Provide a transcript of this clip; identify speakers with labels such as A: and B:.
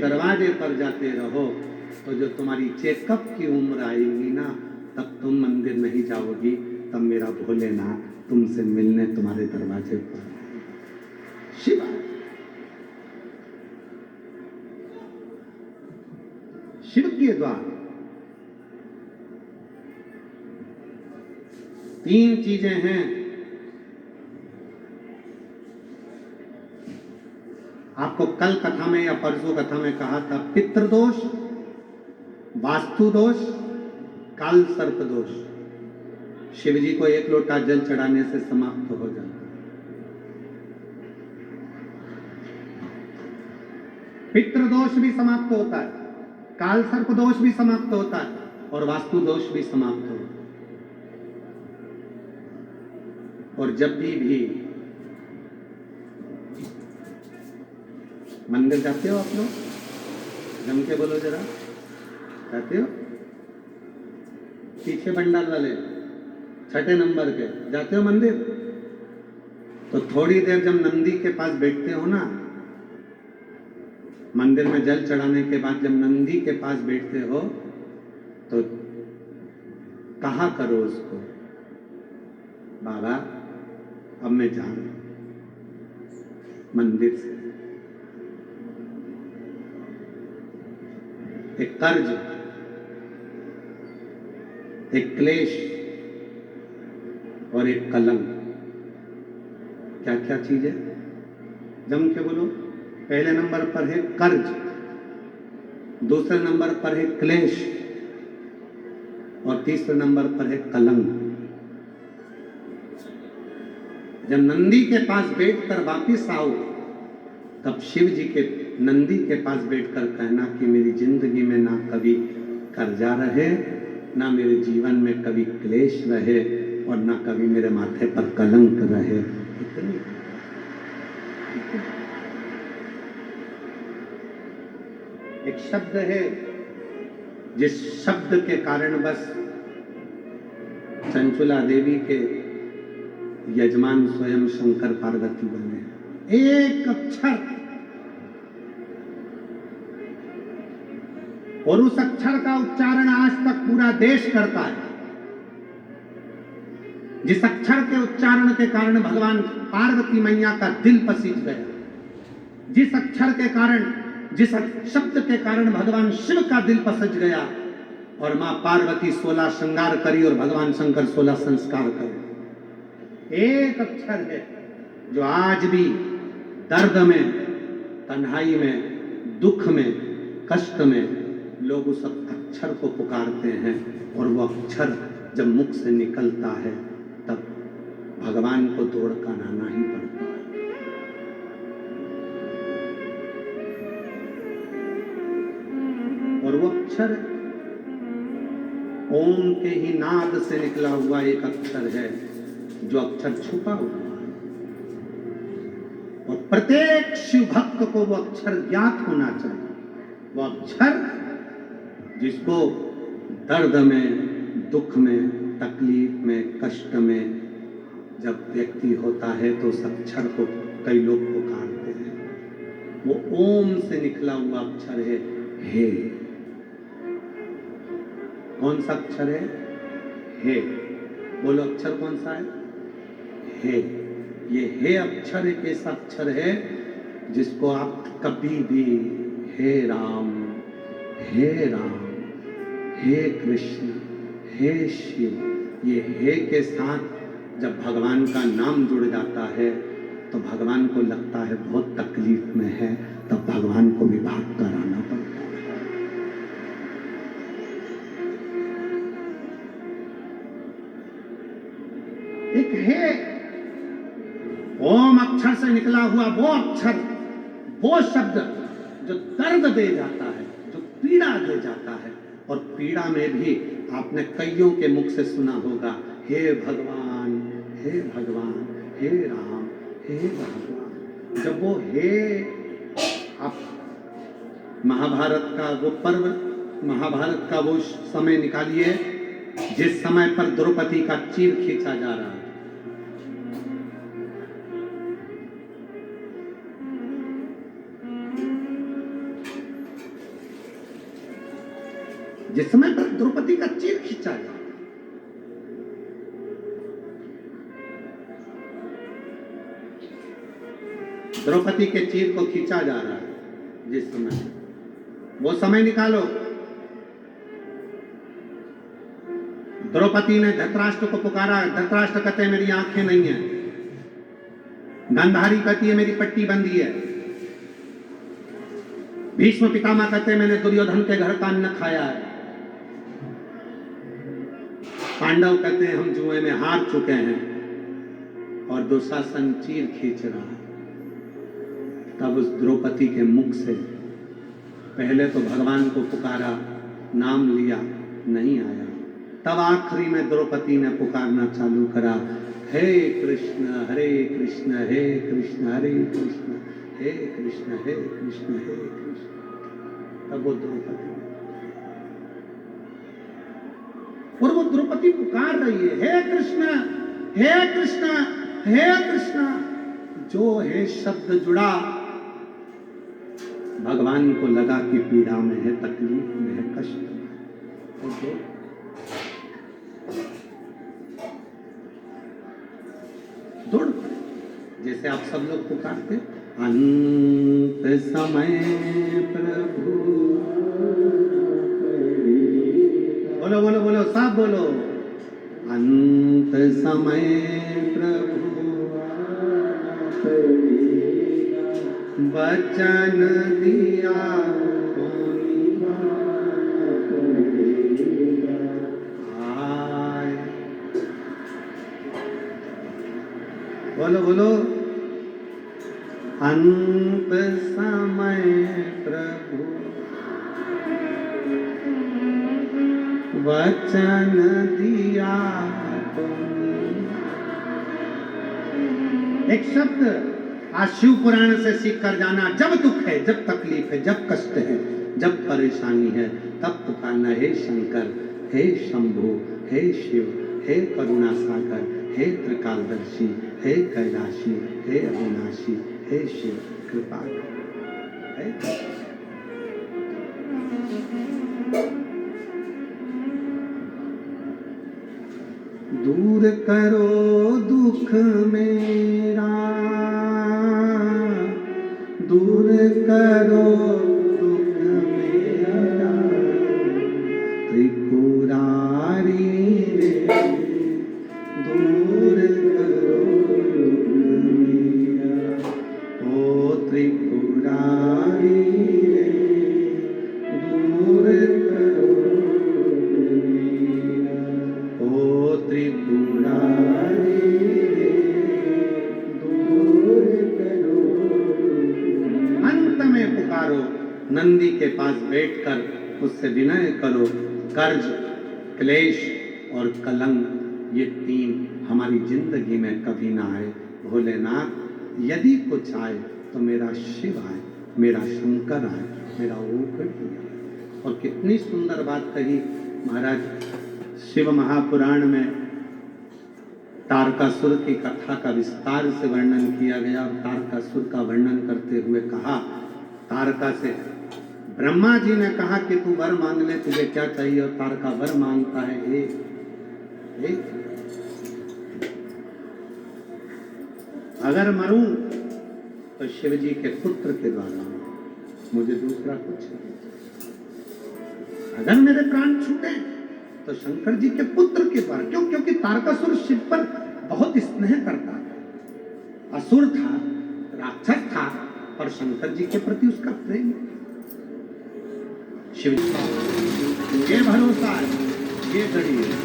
A: दरवाजे पर जाते रहो तो जो तुम्हारी चेकअप की उम्र आएगी ना, तब तुम मंदिर नहीं जाओगी, तब मेरा भोलेनाथ तुमसे मिलने तुम्हारे दरवाजे पर। शिवा शिव के द्वार 3 चीजें हैं। आपको कल कथा में या परसों कथा में कहा था, पितृदोष, वास्तु दोष, काल सर्प दोष शिव जी को 1 लोटा जल चढ़ाने से समाप्त हो जाता है। पितृदोष भी समाप्त होता है, काल सर्प दोष भी समाप्त होता है और वास्तु दोष भी समाप्त होता है। और जब भी मंदिर जाते हो आप लोग, जम के बोलो जरा, जाते हो? पीछे बंडाल वाले 6ठे नंबर के जाते हो मंदिर? तो थोड़ी देर जब नंदी के पास बैठते हो ना, मंदिर में जल चढ़ाने के बाद जब नंदी के पास बैठते हो तो कहा करो उसको, बाबा अब मैं जा रहा हूं मंदिर से। एक कर्ज, एक क्लेश और एक कलंक, क्या क्या चीज है? जम के बोलो। पहले नंबर पर है कर्ज, दूसरे नंबर पर है क्लेश और तीसरे नंबर पर है कलंक। जब नंदी के पास बैठकर वापिस आओ, तब शिव जी के नंदी के पास बैठकर कहना कि मेरी जिंदगी में ना कभी कर्जा रहे, ना मेरे जीवन में कभी क्लेश रहे और ना कभी मेरे माथे पर कलंक रहे। इतनी एक शब्द है जिस शब्द के कारण बस चंचुला देवी के यजमान स्वयं शंकर पार्वती बने। एक अक्षर, और उस अक्षर का उच्चारण आज तक पूरा देश करता है। जिस अक्षर के उच्चारण के कारण भगवान पार्वती मैया का दिल पसीज गया, जिस अक्षर के कारण, जिस शब्द के कारण भगवान शिव का दिल पसज गया और मां पार्वती 16 श्रृंगार करी और भगवान शंकर 16 संस्कार करे। एक अक्षर है जो आज भी दर्द में, तन्हाई में, दुख में, कष्ट में लोग उस अक्षर को पुकारते हैं और वो अक्षर जब मुख से निकलता है तब भगवान को दौड़ कर आना ही पड़ता है। और वो अक्षर ओम के ही नाद से निकला हुआ एक अक्षर है, जो अक्षर छुपा हुआ है और प्रत्येक शिव भक्त को वो अक्षर ज्ञात होना चाहिए। वो अक्षर जिसको दर्द में, दुख में, तकलीफ में, कष्ट में जब व्यक्ति होता है तो उस अक्षर को कई लोग पुकारते हैं। वो ओम से निकला हुआ अक्षर है हे। कौन सा अक्षर है? हे। बोलो अक्षर कौन सा है? हे। ये हे अक्षर एक ऐसा अक्षर है जिसको आप कभी भी हे राम, हे राम, हे कृष्ण, हे शिव, ये हे के साथ जब भगवान का नाम जुड़ जाता है तो भगवान को लगता है बहुत तकलीफ में है, तब भगवान को भी भाग कर आना पड़ता है। एक है ओम अक्षर से निकला हुआ वो अक्षर, वो शब्द जो दर्द दे जाता है, जो पीड़ा दे जाता है। और पीड़ा में भी आपने कईयों के मुख से सुना होगा, हे भगवान, हे भगवान, हे राम, हे भगवान। जब वो हे, आप महाभारत का वो पर्व, महाभारत का वो समय निकालिए जिस समय पर द्रौपदी का चीर खींचा जा रहा है। जिस समय पर द्रौपदी का चीर खींचा गया, द्रौपदी के चीर को खींचा जा रहा है, जिस समय वो समय निकालो। द्रौपदी ने धृतराष्ट्र को पुकारा, धृतराष्ट्र कहते मेरी आंखें नहीं है, गांधारी कहती है मेरी पट्टी बंदी है, भीष्म पितामह कहते मैंने दुर्योधन के घर का अन्न खाया है, पांडव कहते हैं हम जुए में हार चुके हैं, और दुशासन चीर खींच रहा है। तब उस द्रौपदी के मुख से पहले तो भगवान को पुकारा, नाम लिया, नहीं आया। तब आखिरी में द्रौपदी ने पुकारना चालू करा, हे कृष्ण हरे कृष्ण, हे कृष्ण हरे कृष्ण, हे कृष्ण हे कृष्ण हे कृष्ण। तब वो द्रौपदी, और वो द्रौपदी पुकार रही है, हे कृष्ण हे कृष्ण हे कृष्ण। जो हे शब्द जुड़ा, भगवान को लगा कि पीड़ा में है, तकलीफ में है, कष्ट में है। दौड़ जैसे आप सब लोग पुकारते, अंत समय प्रभु, बोलो बोलो बोलो सब बोलो, अंत समय प्रभु वचन दिया, बोलो बोलो, अंत समय प्रभु वचन दिया। एक शब्द आज शिव पुराण से सीख कर जाना, जब दुख है, जब तकलीफ है, जब कष्ट है, जब परेशानी है, तब पुकारना, हे शंकर, हे शंभु, हे शिव, हे करुणा सागर, हे त्रिकालदर्शी, हे कैलाशी, हे अविनाशी, हे शिव कृपा कर। दूर करो दुख मेरा, दूर करो दुख मेरा, त्रिपुरारी रे, दूर करो दुख मेरा, ओ त्रिपुरारी रे, दूर करो दुख मेरा, ओ त्रिपुरारी रे, दूर करो। अंत में पुकारो, नंदी के पास बैठकर उससे विनय करो। कर्ज, क्लेश और कलंक, ये तीन हमारी जिंदगी में कभी ना आए। भोलेनाथ, यदि कुछ आए तो मेरा शिव आए, मेरा शंकर आए, मेरा ओंकार आए। और कितनी सुंदर बात कही महाराज, शिव महापुराण में तारकासुर की कथा का विस्तार से वर्णन किया गया। और तारकासुर का वर्णन करते हुए कहा, तारका से ब्रह्मा जी ने कहा कि तू वर मांग ले, तुझे क्या चाहिए? और तारका वर मांगता है, एक अगर मरूं तो शिव जी के पुत्र के द्वारा, मुझे दूसरा कुछ नहीं। अगर मेरे प्राण छूटे तो शंकर जी के पुत्र के द्वारा। क्यों? क्योंकि तारकासुर शिव पर बहुत स्नेह करता था, असुर था, राक्षस था, और शंकर जी के प्रति उसका प्रेम। शिव ये भरोसा है, ये घड़ी है।